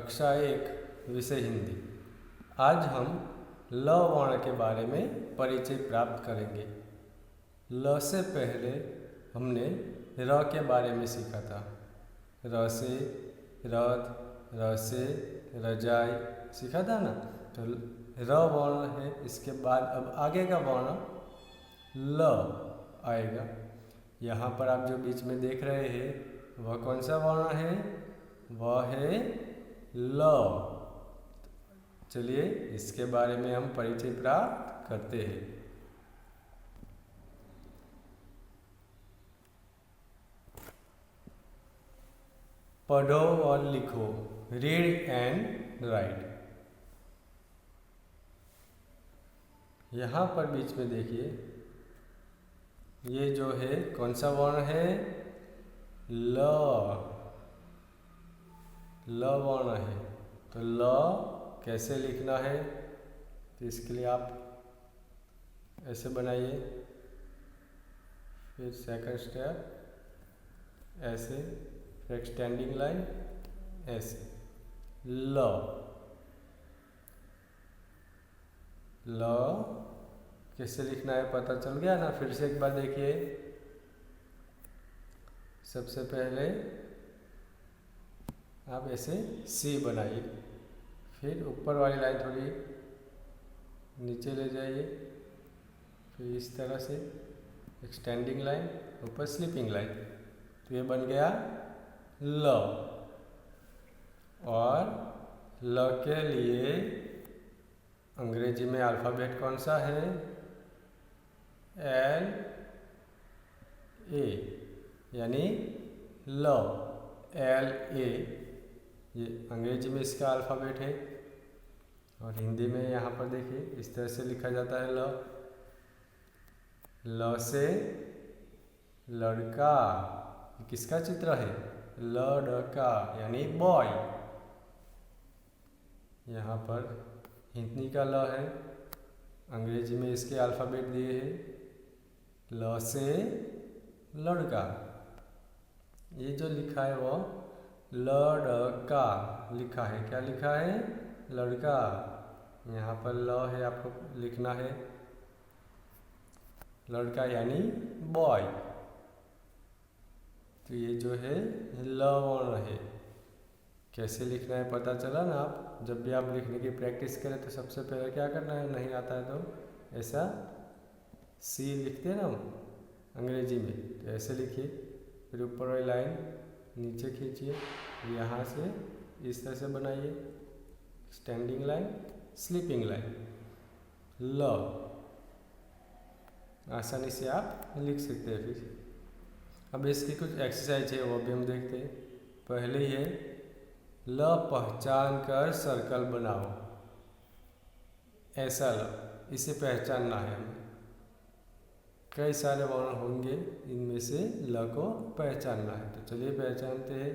कक्षा 1 विषय हिंदी। आज हम ल वर्ण के बारे में परिचय प्राप्त करेंगे। ल से पहले हमने र के बारे में सीखा था। र से रथ, र से रजाई सीखा था ना। तो र वर्ण है। इसके बाद अब आगे का वर्ण ल आएगा। यहाँ पर आप जो बीच में देख रहे हैं वह कौन सा वर्ण है? वह है ल। चलिए इसके बारे में हम परिचय प्राप्त करते हैं। पढ़ो और लिखो, रीड एंड राइट। यहाँ पर बीच में देखिए, ये जो है कौन सा वर्ण है? ल। ल वर्ण है। तो ल कैसे लिखना है? तो इसके लिए आप ऐसे बनाइए। फिर सेकंड स्टेप ऐसे, फिर एक्सटेंडिंग लाइन ऐसे। ल। ल कैसे लिखना है पता चल गया ना। फिर से एक बार देखिए। सबसे पहले आप ऐसे सी बनाइए, फिर ऊपर वाली लाइन थोड़ी नीचे ले जाइए, फिर इस तरह से एक्सटेंडिंग लाइन, ऊपर स्लीपिंग लाइन। तो ये बन गया ल। और ल के लिए अंग्रेजी में अल्फ़ाबेट कौन सा है? L A, यानी ल। L A ये अंग्रेजी में इसका अल्फ़ाबेट है। और हिंदी में यहाँ पर देखिए इस तरह से लिखा जाता है ल। ल से लड़का, किसका चित्र है? लड़का यानी बॉय। यहाँ पर हिंदी का ल है, अंग्रेजी में इसके अल्फ़ाबेट दिए हैं। ल से लड़का, ये जो लिखा है वो लड़का लिखा है। क्या लिखा है? लड़का। यहाँ पर ल है, आपको लिखना है लड़का यानी बॉय। तो ये जो है ल वर्ण है। कैसे लिखना है पता चला ना। आप जब भी आप लिखने की प्रैक्टिस करें तो सबसे पहले क्या करना है? नहीं आता है तो ऐसा सी लिखते हैं ना अंग्रेजी में, तो ऐसे लिखिए। फिर ऊपर वाली लाइन नीचे खींचिए, यहाँ से इस तरह से बनाइए, स्टैंडिंग लाइन, स्लीपिंग लाइन। ल आसानी से आप लिख सकते हैं। फिर अब इसकी कुछ एक्सरसाइज है वो भी हम देखते हैं। पहले है ल पहचान कर सर्कल बनाओ। ऐसा ल, इसे पहचानना है हमें। कई सारे वर्ण होंगे, इनमें से ल को पहचानना है। तो चलिए पहचानते हैं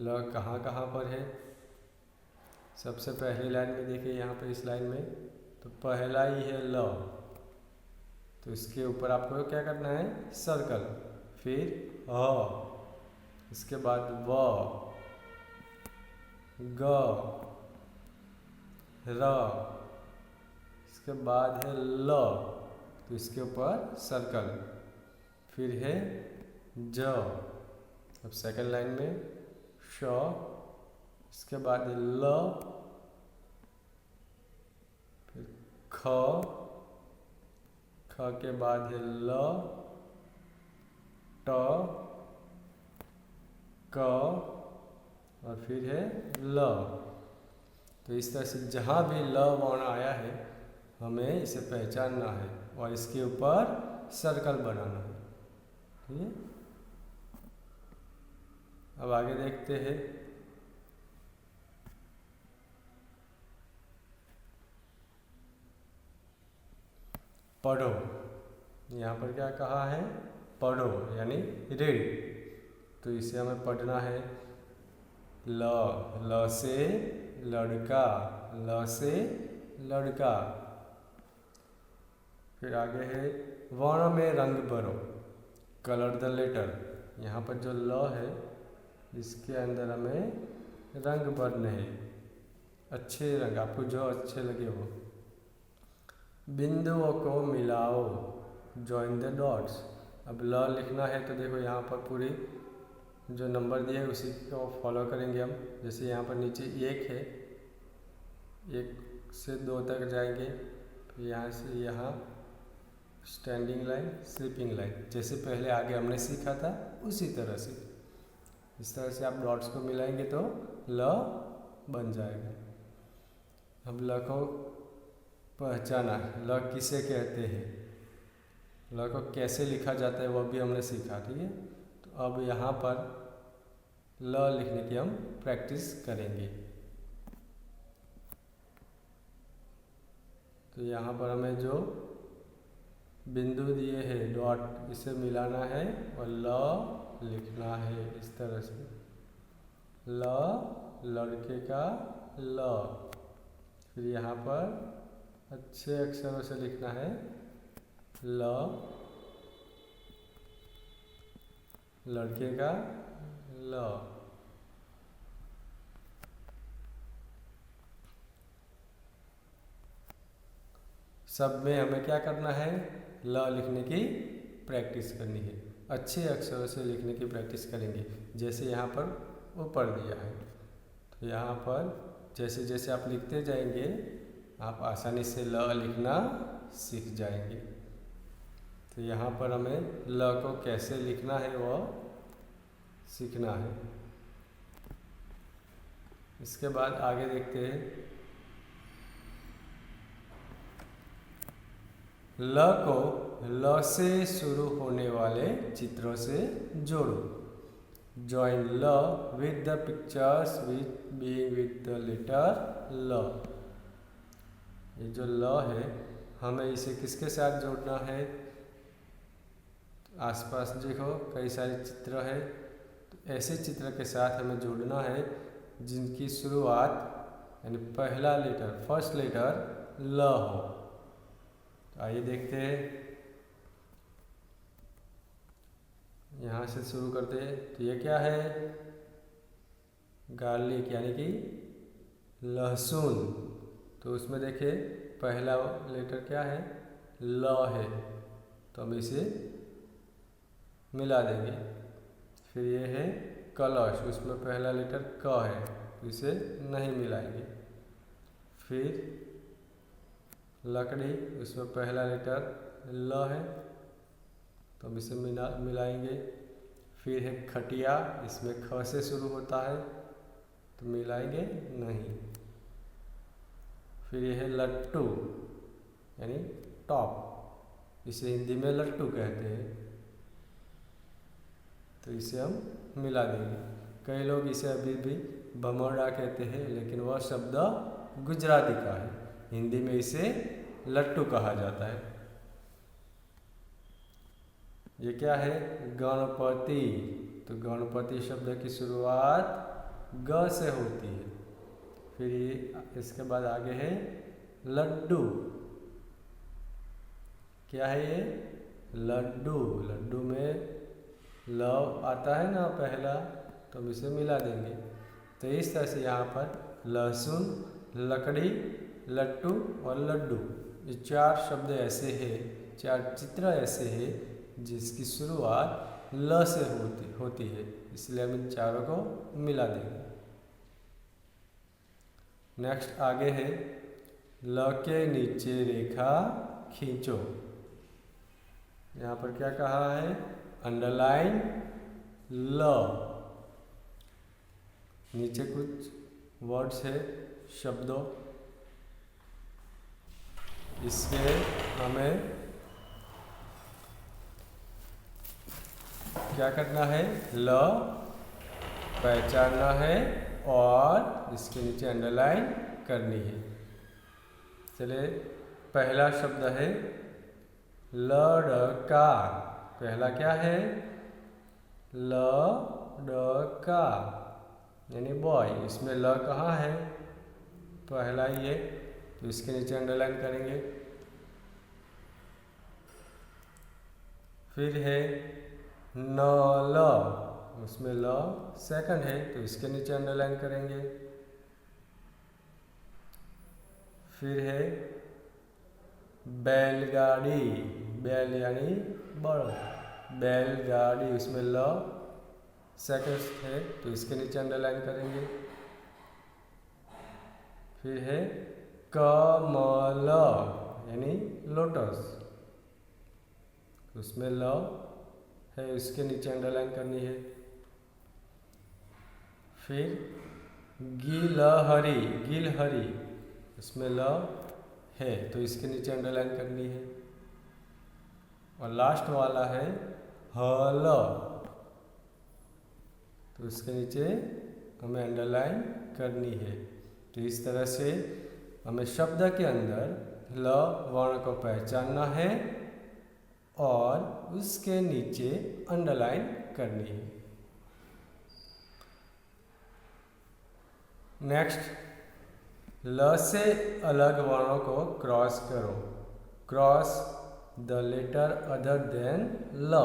ल कहाँ कहाँ पर है। सबसे पहली लाइन में देखिए, यहाँ पर इस लाइन में तो पहला ही है ल। तो इसके ऊपर आपको क्या करना है? सर्कल। फिर ह, इसके बाद व, ग, र, इसके बाद है ल, तो इसके ऊपर सर्कल। फिर है ज, अब सेकंड लाइन में श, इसके बाद है ल, फिर ख, ख के बाद है ल, ट, क, और फिर है ल। तो इस तरह से जहाँ भी ल वर्ण आया है हमें इसे पहचानना है और इसके ऊपर सर्कल बनाना है। ठीक है, अब आगे देखते हैं। पढ़ो, यहाँ पर क्या कहा है? पढ़ो यानी रीड। तो इसे हमें पढ़ना है। ल, ल से लड़का, ल से लड़का। फिर आगे है वर्ण में रंग भरो, कलर द लेटर। यहाँ पर जो ल है इसके अंदर हमें रंग भरने हैं। अच्छे रंग, आपको जो अच्छे लगे वो। बिंदुओं को मिलाओ, जॉइन द डॉट्स। अब ल लिखना है तो देखो यहाँ पर पूरी जो नंबर दिए है उसी को फॉलो करेंगे हम। जैसे यहाँ पर नीचे 1 है, 1 से 2 तक जाएंगे, फिर यहाँ से यहाँ स्टैंडिंग लाइन, स्लीपिंग लाइन, जैसे पहले आगे हमने सीखा था उसी तरह से। इस तरह से आप डॉट्स को मिलाएंगे तो ल बन जाएगा। अब ल को पहचाना, ल किसे कहते हैं, ल को कैसे लिखा जाता है वह भी हमने सीखा, ठीक है। तो अब यहाँ पर ल लिखने की हम प्रैक्टिस करेंगे। तो यहाँ पर हमें जो बिंदु दिए हैं डॉट, इसे मिलाना है और ल लिखना है इस तरह से। ल, लड़के का ल। फिर यहाँ पर अच्छे अक्षरों से लिखना है ल, लड़के का ल। सब में हमें क्या करना है, ल लिखने की प्रैक्टिस करनी है, अच्छे अक्षरों से लिखने की प्रैक्टिस करेंगे। जैसे यहाँ पर ऊपर दिया है, तो यहाँ पर जैसे जैसे आप लिखते जाएंगे आप आसानी से ल लिखना सीख जाएंगे। तो यहाँ पर हमें ल को कैसे लिखना है वह सीखना है। इसके बाद आगे देखते हैं। ल को ल से शुरू होने वाले चित्रों से जोड़ो। जॉइन ल with the pictures with the letter ल। ये जो ल है हमें इसे किसके साथ जोड़ना है, आसपास देखो कई सारे चित्र है, तो ऐसे चित्र के साथ हमें जोड़ना है जिनकी शुरुआत यानी पहला लेटर, फर्स्ट लेटर ल हो। तो आइए देखते हैं, यहाँ से शुरू करते हैं। तो ये क्या है, गार्लिक यानी कि लहसुन। तो उसमें देखिए पहला लेटर क्या है, ल है, तो हम इसे मिला देंगे। फिर ये है कलश, उसमें पहला लेटर क है, तो इसे नहीं मिलाएंगे। फिर लकड़ी, उसमें पहला लेटर ल है, तो हम इसे मिलाएंगे। फिर है खटिया, इसमें ख से शुरू होता है, तो मिलाएंगे नहीं। फिर यह है लट्टू यानी टॉप, इसे हिंदी में लट्टू कहते हैं, तो इसे हम मिला देंगे। कई लोग इसे अभी भी भमोड़ा कहते हैं, लेकिन वह शब्द गुजराती का है, हिंदी में इसे लट्टू कहा जाता है। ये क्या है, गणपति। तो गणपति शब्द की शुरुआत ग से होती है। फिर ये इसके बाद आगे है लड्डू। क्या है ये, लड्डू। लड्डू में ल आता है ना पहला, तो हम इसे मिला देंगे। तो इस तरह से यहाँ पर लहसुन, लकड़ी, लट्टू और लड्डू, ये 4 शब्द ऐसे हैं, 4 चित्र ऐसे हैं जिसकी शुरुआत ल से होती है, इसलिए हम इन चारों को मिला देंगे। नेक्स्ट आगे है ल के नीचे रेखा खींचो। यहाँ पर क्या कहा है, अंडरलाइन ल। नीचे कुछ वर्ड्स है, शब्दों, इससे हमें क्या करना है, ल पहचानना है और इसके नीचे अंडरलाइन करनी है। चलिए, पहला शब्द है लड़का। पहला क्या है, लड़का यानी बॉय। इसमें ल कहाँ है, पहला ही है, तो इसके नीचे अंडरलाइन करेंगे। फिर है नल, उसमें ल सेकंड है, तो इसके नीचे अंडरलाइन करेंगे। फिर है बैलगाड़ी, बैल यानी बड़, बैलगाड़ी, उसमें ल सेकंड है तो इसके नीचे अंडरलाइन करेंगे। फिर है कमल यानी लोटस, उसमें ल है, इसके नीचे अंडरलाइन करनी है। फिर गिलहरी, गिलहरी, इसमें ल है तो इसके नीचे अंडरलाइन करनी है। और लास्ट वाला है हल, तो इसके नीचे हमें अंडरलाइन करनी है। तो इस तरह से हमें शब्द के अंदर ल वर्ण को पहचानना है और उसके नीचे अंडरलाइन करनी है। नेक्स्ट, ल से अलग वर्णों को क्रॉस करो। Cross the letter other than ल।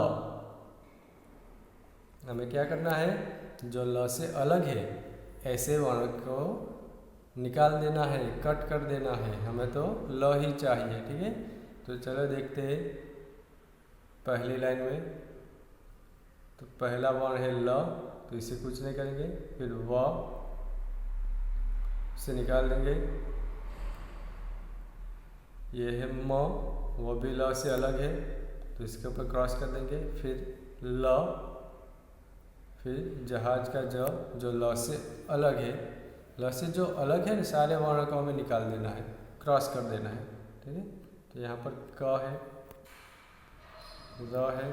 हमें क्या करना है, जो ल से अलग है ऐसे वर्ण को निकाल देना है, कट कर देना है। हमें तो ल ही चाहिए, ठीक है। तो चलो देखते हैं पहली लाइन में। तो पहला वर्ण है ल, तो इसे कुछ नहीं करेंगे। फिर व से निकाल देंगे। ये है म, वो भी ल से अलग है तो इसके ऊपर क्रॉस कर देंगे। फिर ल, फिर जहाज का ज, जो ल से अलग है। ल से जो अलग है सारे वर्ण को हमें निकाल देना है, क्रॉस कर देना है, ठीक है। तो यहाँ पर क है, र है,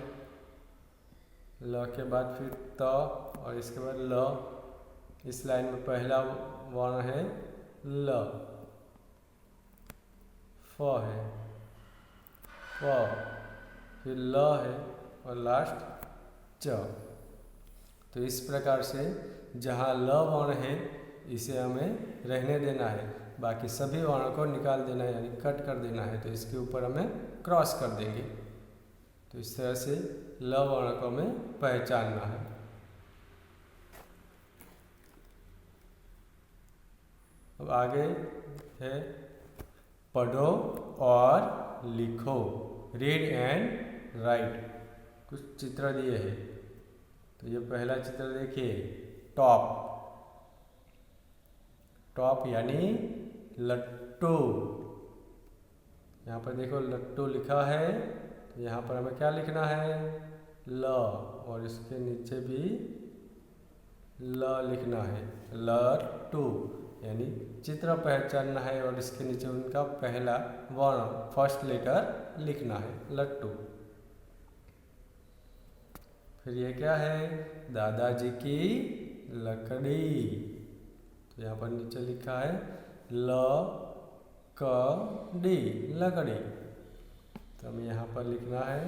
ल के बाद फिर त और इसके बाद ल। इस लाइन में पहला वर्ण है ल, फ है, फ, फिर ल है और लास्ट च। तो इस प्रकार से जहाँ ल वर्ण है इसे हमें रहने देना है, बाकी सभी वर्ण को निकाल देना है यानी कट कर देना है। तो इसके ऊपर हमें क्रॉस कर देंगे। तो इस तरह से ल वर्ण को हमें पहचानना है। अब आगे है पढ़ो और लिखो, रीड एंड राइट। कुछ चित्र दिए हैं, तो ये पहला चित्र देखिए, टॉप। टॉप यानी लट्टू। यहाँ पर देखो लट्टू लिखा है, तो यहाँ पर हमें क्या लिखना है, ल, और इसके नीचे भी ल लिखना है, लट्टू यानी चित्र पहचानना है और इसके नीचे उनका पहला वर्ण फर्स्ट लेटर लिखना है, लट्टू। फिर ये क्या है, दादाजी की लकड़ी। तो यहाँ पर नीचे लिखा है ल क डी, लकड़ी। तो हमें यहाँ पर लिखना है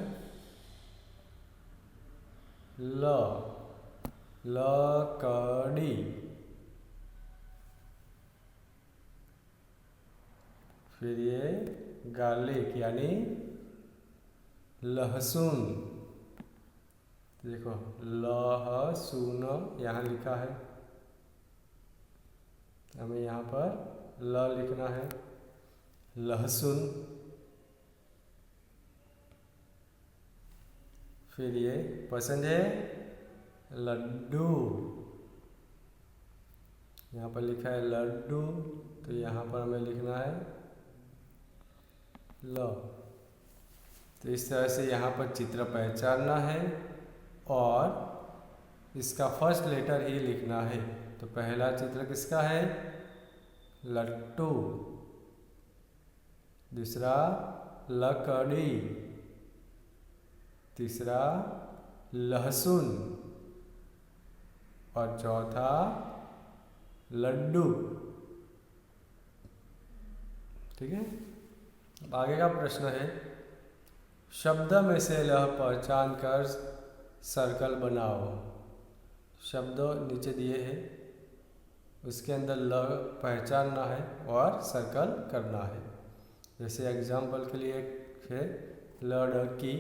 ल, लकड़ी। फिर ये गार्लिक यानी लहसुन। देखो लहसुन यहाँ लिखा है, हमें यहाँ पर ल लिखना है, लहसुन। फिर ये पसंद है लड्डू, यहाँ पर लिखा है लड्डू, तो यहाँ पर हमें लिखना है ल। तो इस तरह से यहाँ पर चित्र पहचानना है और इसका फर्स्ट लेटर ही लिखना है। तो पहला चित्र किसका है, लट्टू। दूसरा लकड़ी, तीसरा लहसुन और चौथा लड्डू, ठीक है। अब आगे का प्रश्न है, शब्द में से लह पहचान कर सर्कल बनाओ। शब्द नीचे दिए हैं, उसके अंदर ल पहचानना है और सर्कल करना है। जैसे एग्जाम्पल के लिए है लड़की,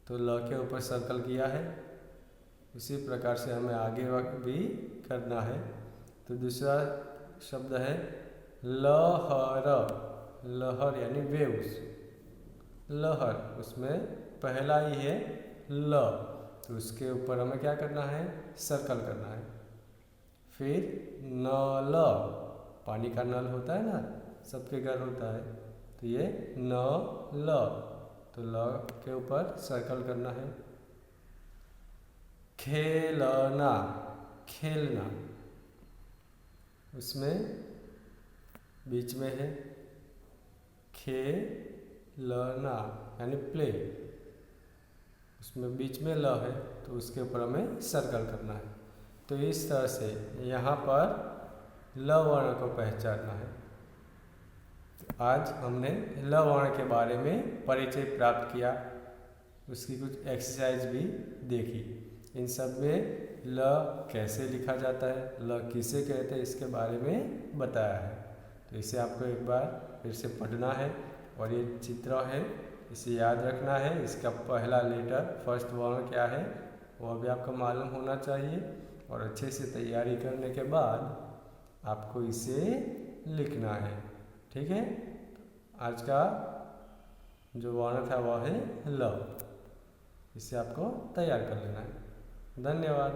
तो ल के ऊपर सर्कल किया है, उसी प्रकार से हमें आगे भी करना है। तो दूसरा शब्द है लहर, लहर यानी वेव्स, लहर, उसमें पहला ही है ल, तो उसके ऊपर हमें क्या करना है, सर्कल करना है। फिर नल, पानी का नल होता है ना, सबके घर होता है, तो ये न ल, तो ल के ऊपर सर्कल करना है। खेलना, खेलना, उसमें बीच में है खेलना यानी प्ले, उसमें बीच में ल है, तो उसके ऊपर हमें सर्कल करना है। तो इस तरह से यहाँ पर ल वर्ण को पहचानना है। तो आज हमने ल वर्ण के बारे में परिचय प्राप्त किया, उसकी कुछ एक्सरसाइज भी देखी। इन सब में ल कैसे लिखा जाता है, ल किसे कहते हैं, इसके बारे में बताया है। तो इसे आपको एक बार फिर से पढ़ना है, और ये चित्र है, इसे याद रखना है। इसका पहला लेटर, फर्स्ट वर्ण क्या है वो भी आपको मालूम होना चाहिए, और अच्छे से तैयारी करने के बाद आपको इसे लिखना है। ठीक है, आज का जो वर्ण था वह है ल, इसे आपको तैयार कर लेना है। धन्यवाद।